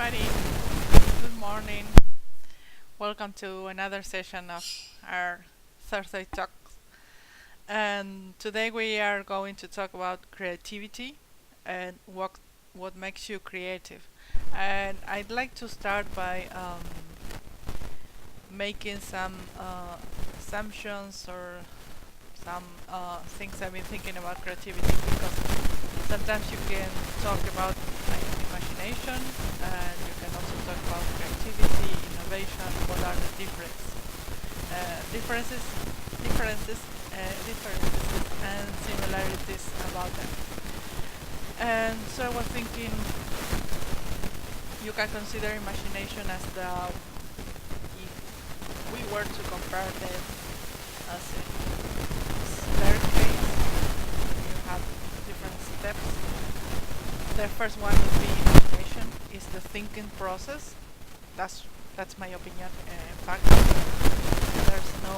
everybody. Good morning. Welcome to another session of our Thursday talk. And today we are going to talk about creativity and what makes you creative. And I'd like to start by making some assumptions or some things I've been thinking about creativity, because sometimes you can talk about imagination, and you can also talk about creativity, innovation. What are the differences, and similarities about them? And so I was thinking you can consider imagination as if we were to compare them as a staircase. You have different steps. The first one would be imagination, is the thinking process. That's my opinion. In fact, there's no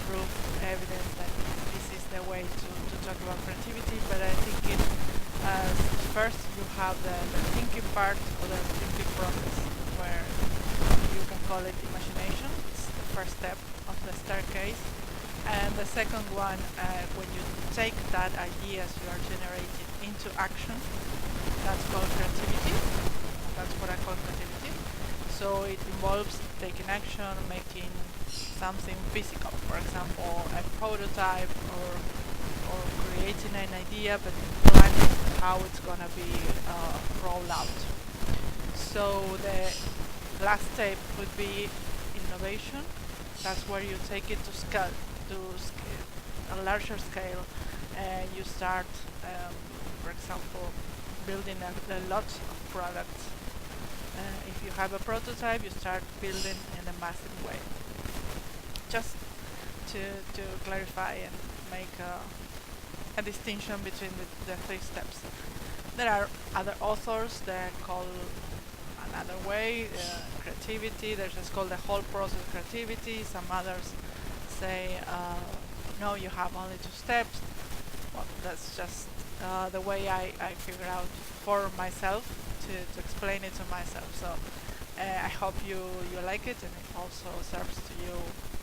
proof, evidence that this is the way to talk about creativity, but I think first you have the thinking part, or the thinking process, where you can call it imagination. It's the first step of the staircase. And the second one, when you take that ideas you are generating into action, that's called creativity. That's what I call creativity. So it involves taking action, making something physical. For example, a prototype, or creating an idea, but planning how it's gonna be rolled out. So the last step would be innovation. That's where you take it to scale, a larger scale, and you start, for example, building a lot of products. If you have a prototype, you start building in a massive way. Just to clarify and make a distinction between the three steps. There are other authors that call another way creativity. There's just called the whole process creativity. Some others say no, you have only two steps. Well, that's just the way I figure out for myself, to explain it to myself. So I hope you like it, and it also serves to you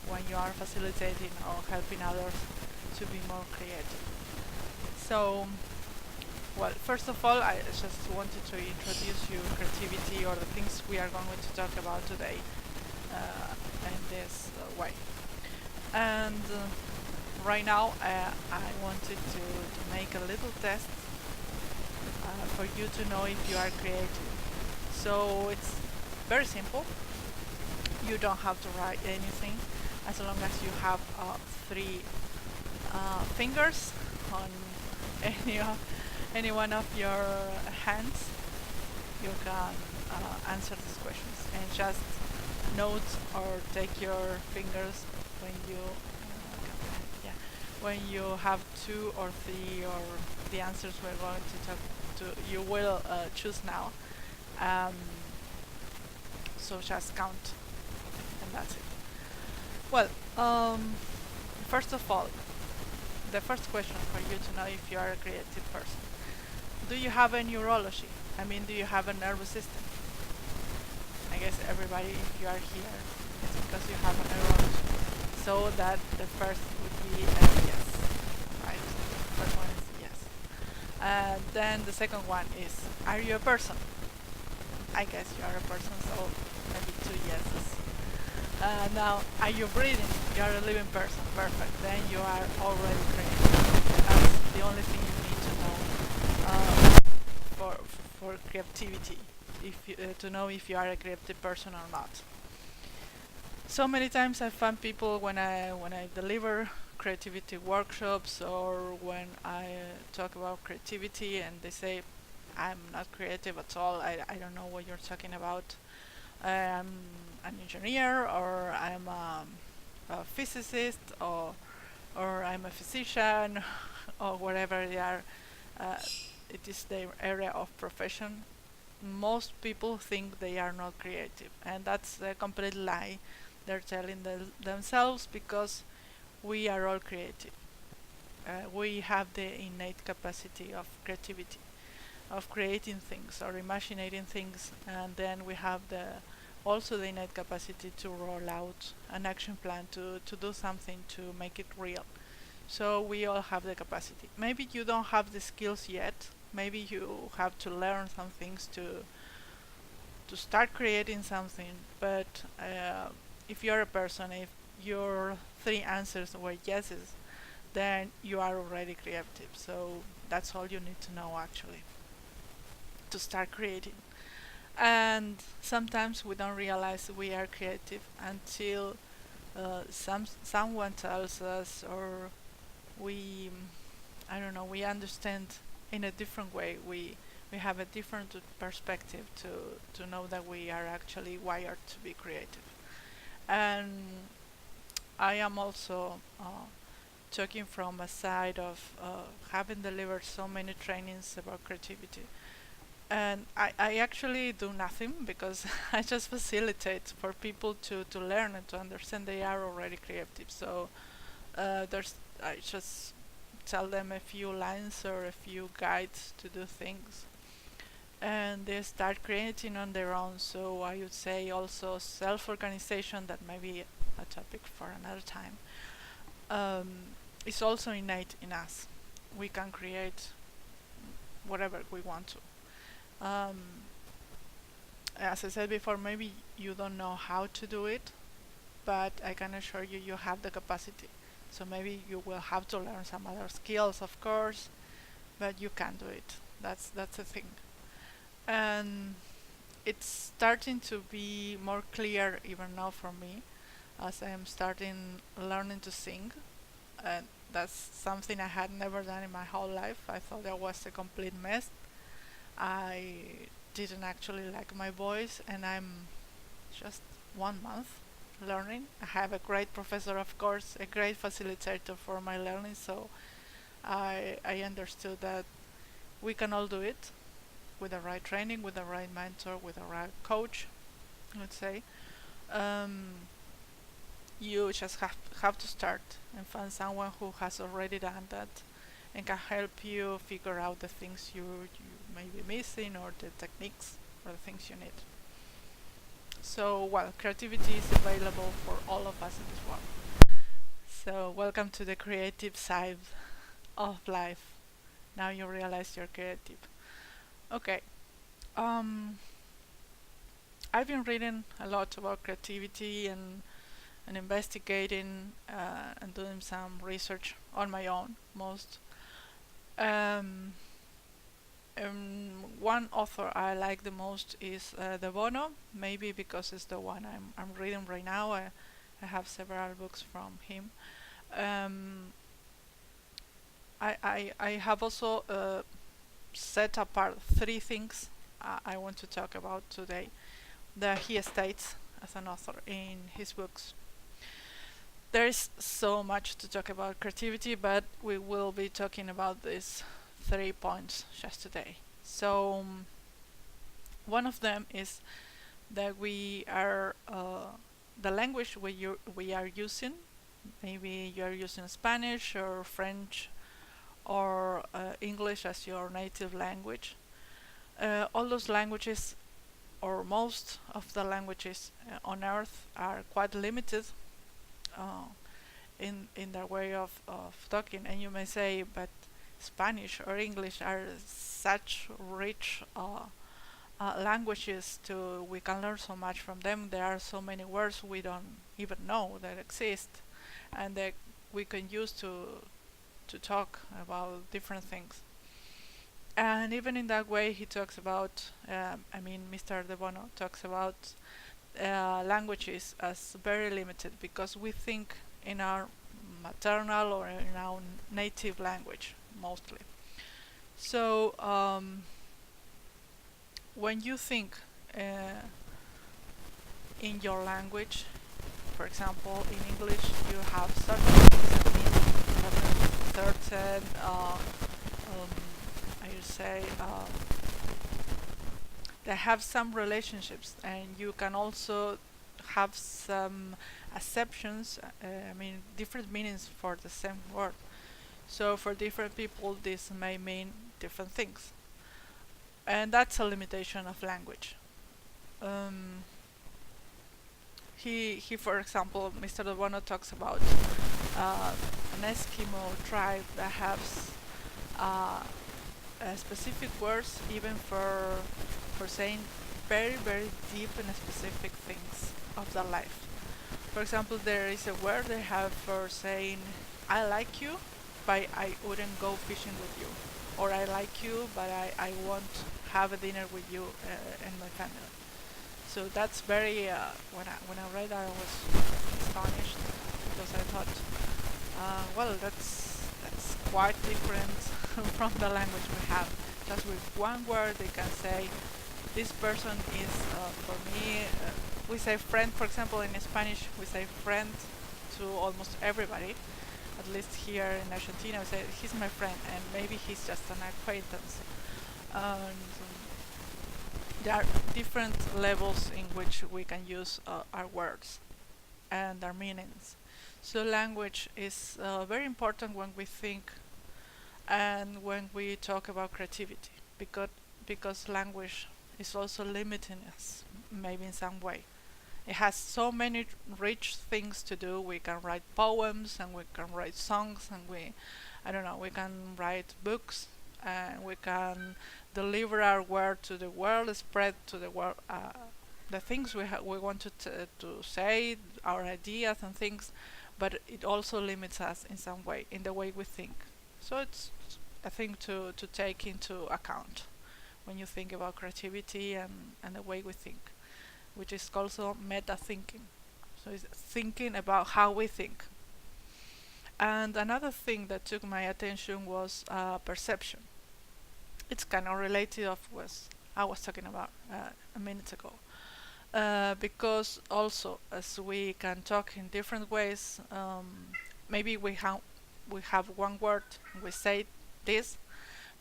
when you are facilitating or helping others to be more creative. So, well, first of all, I just wanted to introduce you creativity, or the things we are going to talk about today in this way. And right now I wanted to make a little test for you to know if you are creative. So it's very simple. You don't have to write anything, as long as you have three fingers on any one of your hands. You can answer these questions, and just note or take your fingers when you have two or three, or the answers we're going to talk to. You will choose now. So just count, and that's it. Well, first of all, the first question for you to know if you are a creative person: do you have a neurology? I mean, do you have a nervous system? I guess everybody, if you are here, it's because you have a neurology. So that the first would be a yes, right? The first one is yes. Then the second one is, are you a person? I guess you are a person, so maybe two yeses. Now, are you breathing? You are a living person. Perfect. Then you are already creative. That's the only thing you need to know for creativity, to know if you are a creative person or not. So many times I find people, when I deliver creativity workshops, or when I talk about creativity, and they say, I'm not creative at all, I don't know what you're talking about. I'm an engineer, or I'm a physicist, or I'm a physician, or whatever they are. It is their area of profession. Most people think they are not creative, and that's a complete lie they're telling themselves, because we are all creative. We have the innate capacity of creativity. of creating things or imagining things, and then we have the also the innate capacity to roll out an action plan to do something to make it real. So we all have the capacity. Maybe you don't have the skills yet. Maybe you have to learn some things to start creating something. But if you're a person, if your three answers were yeses, then you are already creative. So that's all you need to know actually to start creating. And sometimes we don't realize we are creative until someone tells us, or we I don't know, we understand in a different way. We have a different perspective to know that we are actually wired to be creative. And I am also talking from a side of having delivered so many trainings about creativity. And I actually do nothing because I just facilitate for people to learn and to understand they are already creative. So there's I just tell them a few lines or a few guides to do things, and they start creating on their own. So I would say also self-organization, that may be a topic for another time, um, is also innate in us. We can create whatever we want to. As I said before, maybe you don't know how to do it, but I can assure you you have the capacity. So maybe you will have to learn some other skills, of course, but you can do it. That's the thing. And it's starting to be more clear even now for me as I am starting learning to sing. And that's something I had never done in my whole life. I thought I was a complete mess. I didn't actually like my voice, and I'm just 1 month learning. I have a great professor, of course, a great facilitator for my learning, so I understood that we can all do it with the right training, with the right mentor, with the right coach, let's say. Um, you just have to start and find someone who has already done that and can help you figure out the things you may be missing, or the techniques or the things you need. So, well, creativity is available for all of us in this world. So, welcome to the creative side of life. Now you realize you're creative. Okay. Um, I've been reading a lot about creativity and investigating and doing some research on my own, most. Um, One author I like the most is De Bono, maybe because it's the one I'm reading right now. I have several books from him. Um, I have also set apart three things I want to talk about today that he states as an author in his books. There is so much to talk about creativity, but we will be talking about these 3 points just today. So, one of them is that we are the language we are using. Maybe you are using Spanish or French or English as your native language. All those languages, or most of the languages on Earth, are quite limited uh, in their way of talking. And you may say, but Spanish or English are such rich languages. We can learn so much from them. There are so many words we don't even know that exist, and that we can use to talk about different things. And even in that way, he talks about. Mr. De Bono talks about languages as very limited because we think in our maternal or in our native language mostly. So when you think in your language, for example, in English, you have certain things that mean certain, I would say, they have some relationships, and you can also have some acceptions. Different meanings for the same word. So for different people, this may mean different things. and that's a limitation of language. Um, he, for example, Mr. Dobono talks about uh, an Eskimo tribe that has uh, specific words even for saying very very deep and specific things of their life. For example, there is a word they have for saying I like you, but I wouldn't go fishing with you, or I like you, but I won't have a dinner with you and my family. So that's very when I read that I was astonished because I thought, well, that's quite different from the language we have. Just with one word, they can say this person is for me. We say friend, for example, in Spanish. We say friend to almost everybody. At least here in Argentina, we say he's my friend, and maybe he's just an acquaintance. And there are different levels in which we can use our words and our meanings. So language is very important when we think and when we talk about creativity, because language is also limiting us, maybe in some way. It has so many rich things to do. We can write poems and we can write songs and I don't know, we can write books and we can deliver our word to the world, spread to the world the things we want to say, our ideas and things, but it also limits us in some way, in the way we think. So it's a thing to take into account when you think about creativity and the way we think, which is also meta thinking. So it's thinking about how we think. And another thing that took my attention was perception. It's kind of related of what I was talking about a minute ago. Because also, as we can talk in different ways, maybe we have one word and we say this,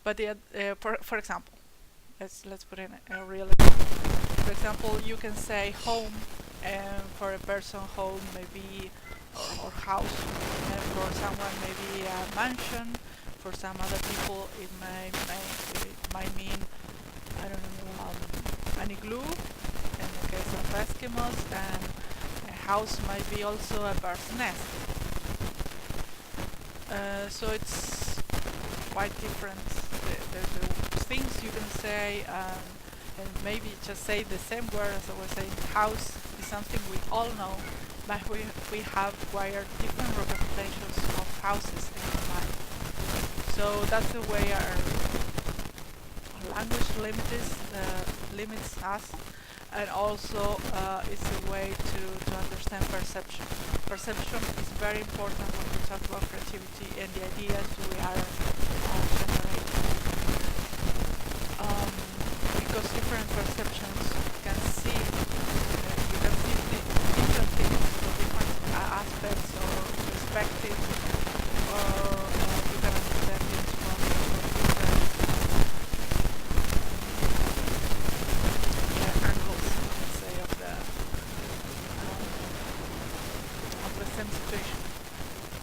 but for example, let's put in a real example. For example, you can say home, and for a person, home maybe or house, and for someone maybe a mansion. For some other people, it might mean I don't know an igloo in the case of Eskimos, and a house might be also a bird's nest. So it's quite different. The things you can say, and maybe just say the same word as I was saying. House is something we all know, but we have acquired different representations of houses in our mind. So that's the way our language limits us, and also it's a way to understand perception. Perception is very important when we talk about creativity and the ideas we are generating. Because different perceptions can see, you can see different things from different aspects or perspectives, or you can understand things from different angles, let's say, of the same situation.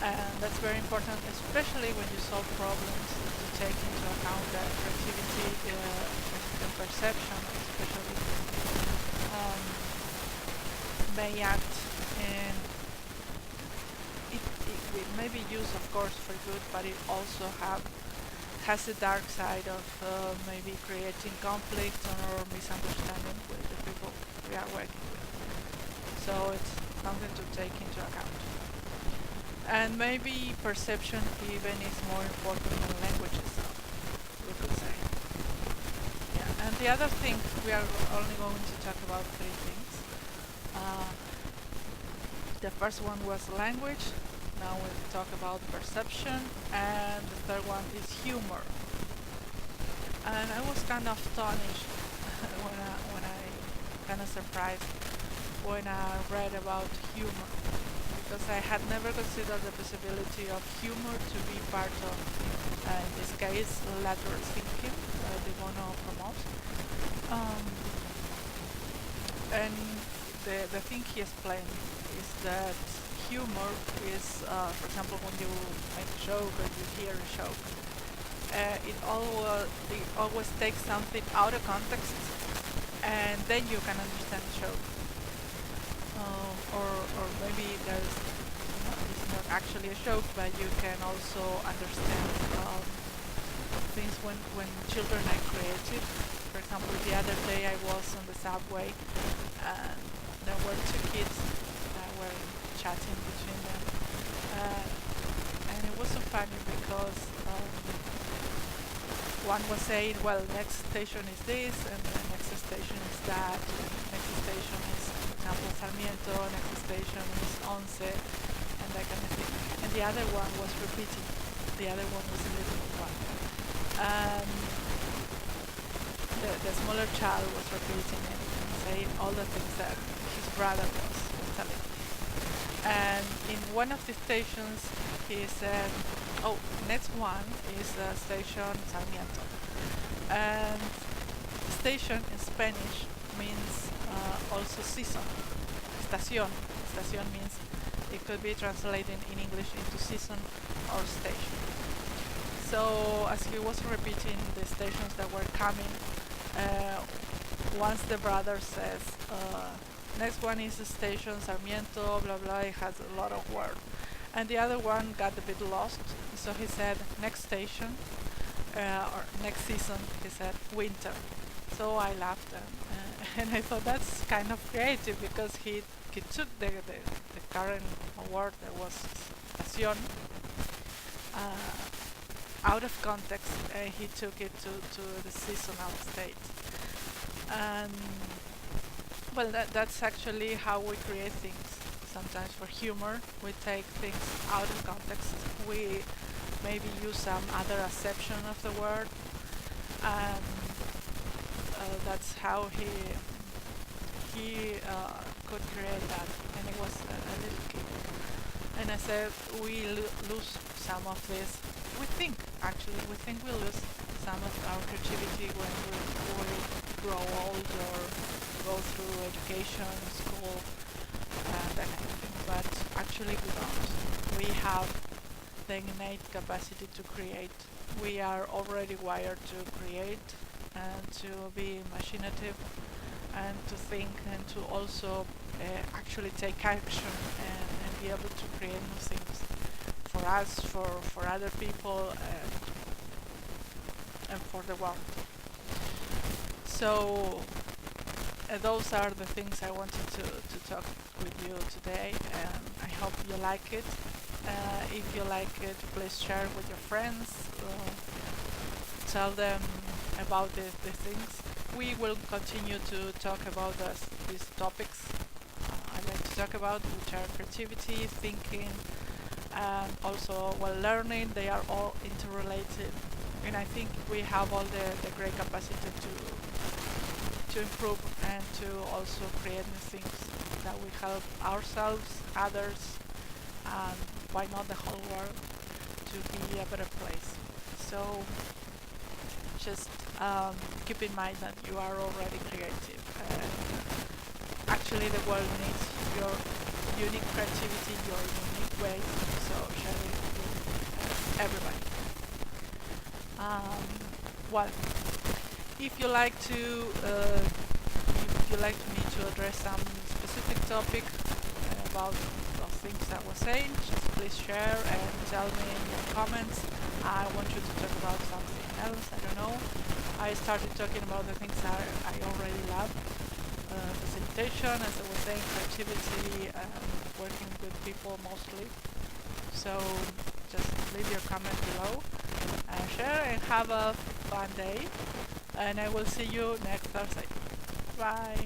And that's very important, especially when you solve problems, to take into account that creativity and perception, especially, may act in it may be used, of course, for good, but it also has the dark side of maybe creating conflict or misunderstanding with the people we are working with. So it's something to take into account. And maybe perception even is more important than language itself, we could say. Yeah. And the other thing, we are only going to talk about three things. The first one was language. Now we'll talk about perception, and the third one is humor. And I was kind of astonished when I kind of surprised when I read about humor, because I had never considered the possibility of humor to be part of, in this case, lateral thinking, the Bono promotes. And the thing he explained is that humor is, for example, when you make a joke or you hear a joke, it always takes something out of context, and then you can understand the show. Or maybe it's not actually a joke, but you can also understand things when children are creative. For example, the other day I was on the subway and there were two kids that were chatting between them, and it was so funny because one was saying, well, next station is this, and the next station is that, and next station is, for example, Sarmiento, next station is Once, and that kind of thing. And the other one was repeating. The other one was a little one. The smaller child was repeating it and saying all the things that his brother was telling. And in one of the stations, he said, oh, next one is station Sarmiento. And station in Spanish means also season. Estación. Estación means it could be translated in English into season or station. So as he was repeating the stations that were coming, once the brother says, next one is station Sarmiento, blah blah, it has a lot of words. And the other one got a bit lost, so he said next station, or next season, he said winter. So I laughed, and I thought that's kind of creative, because he took the current word that was estación out of context, and he took it to the seasonal state. And well, that's actually how we create things. Sometimes for humor, we take things out of context. We maybe use some other acception of the word, and that's how he could create that. And it was a little kid. And I said, we lose some of this. We think we lose some of our creativity when we grow old or go through education, school, that kind of thing. But actually we don't. We have the innate capacity to create. We are already wired to create and to be imaginative and to think and to also actually take action and be able to create new things for us, for other people, and for the world. So those are the things I wanted to talk with you today, and I hope you like it. If you like it, please share with your friends, tell them about the things. We will continue to talk about these topics I like to talk about, which are creativity, thinking, and also learning. They are all interrelated, and I think we have all the great capacity to improve and to also create new things that will help ourselves, others, and why not the whole world to be a better place. So just keep in mind that you are already creative. Actually, the world needs your unique creativity, your unique way, so share it with everybody. Well, if you like me to address some specific topic about the things I was saying, just please share and tell me in your comments. I want you to talk about something else, I don't know. I started talking about the things I already love. Facilitation, as I was saying, creativity, working with people mostly. So just leave your comment below, share, and have a fun day. And I will see you next Thursday. Bye.